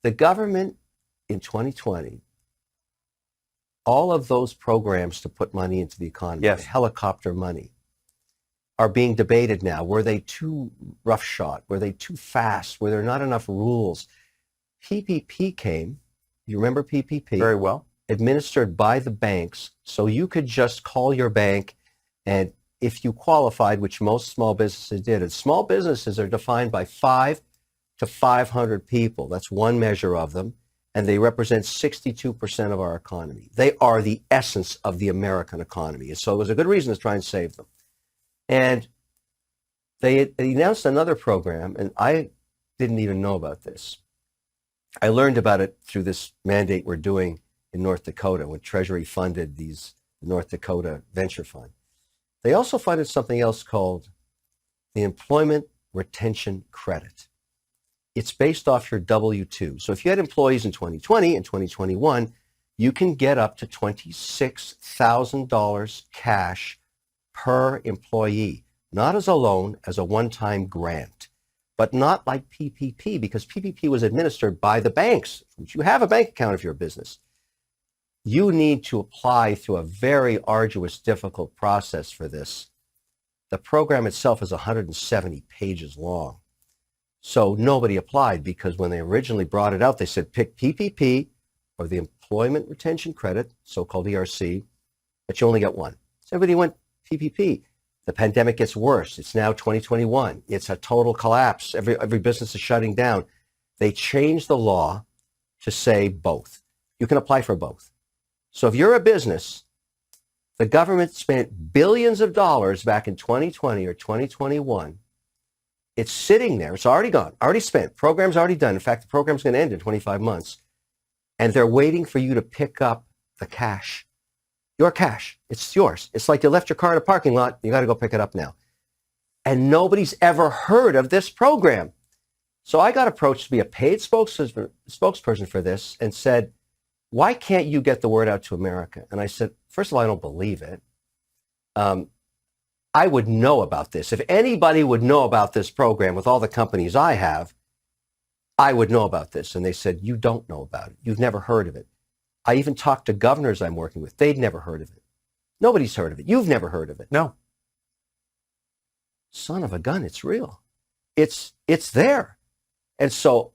The government in 2020, all of those programs to put money into the economy, Yes. the helicopter money, are being debated now. Were they too roughshod? Were they too fast? Were there not enough rules? PPP came. You remember PPP? Very well. Administered by the banks. So you could just call your bank, and if you qualified, which most small businesses did, and small businesses are defined by 5 to 500 people. That's one measure of them. And they represent 62% of our economy. They are the essence of the American economy. And so it was a good reason to try and save them. And they announced another program, and I didn't even know about this. I learned about it through this mandate we're doing in North Dakota when Treasury funded the North Dakota Venture Fund. They also funded something else called the Employment Retention Credit. It's based off your W-2. So if you had employees in 2020 and 2021, you can get up to $26,000 cash per employee, not as a loan, as a one-time grant, but not like PPP, because PPP was administered by the banks, which you have a bank account if you're a business. You need to apply through a very arduous, difficult process for this. The program itself is 170 pages long. So nobody applied because when they originally brought it out, they said pick PPP or the Employment Retention Credit, so-called ERC, but you only get one. So everybody went PPP. The pandemic gets worse. It's now 2021. It's a total collapse. Every business is shutting down. They changed the law to say both. You can apply for both. So if you're a business, the government spent billions of dollars back in 2020 or 2021. It's sitting there. It's already gone, already spent. Program's already done. In fact, the program's going to end in 25 months. And they're waiting for you to pick up the cash. Your cash. It's yours. It's like you left your car in a parking lot. You got to go pick it up now. And nobody's ever heard of this program. So I got approached to be a paid spokesperson for this and said, why can't you get the word out to America? And I said, first of all, I don't believe it. I would know about this. If anybody would know about this program with all the companies I have, I would know about this. And they said, you don't know about it. You've never heard of it. I even talked to governors I'm working with. They'd never heard of it. Nobody's heard of it. You've never heard of it. No. Son of a gun, it's real. It's there. And so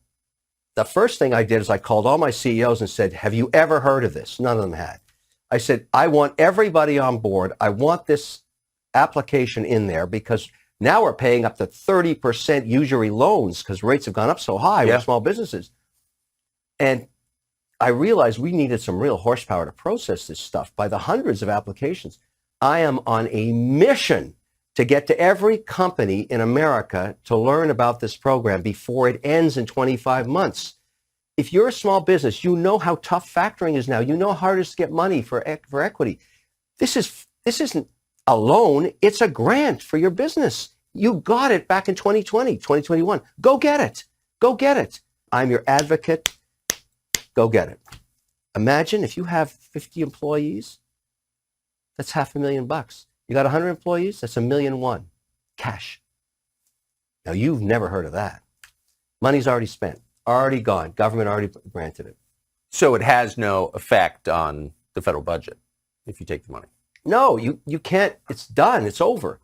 the first thing I did is I called all my CEOs and said, have you ever heard of this? None of them had. I said, I want everybody on board. I want this application in there because now we're paying up to 30% usury loans because rates have gone up so high with small businesses. And I realized we needed some real horsepower to process this stuff by the hundreds of applications. I am on a mission to get to every company in America to learn about this program before it ends in 25 months. If you're a small business, you know how tough factoring is now. You know how hard it is to get money for equity. This isn't a loan. It's a grant for your business. You got it back in 2020, 2021. Go get it. Go get it. I'm your advocate. Go get it. Imagine if you have 50 employees, that's $500,000. You got 100 employees, that's $1.1 million cash. Now you've never heard of that. Money's already spent, already gone. Government already granted it. So it has no effect on the federal budget if you take the money? No, you can't. It's done. It's over.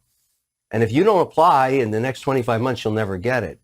And if you don't apply in the next 25 months, you'll never get it.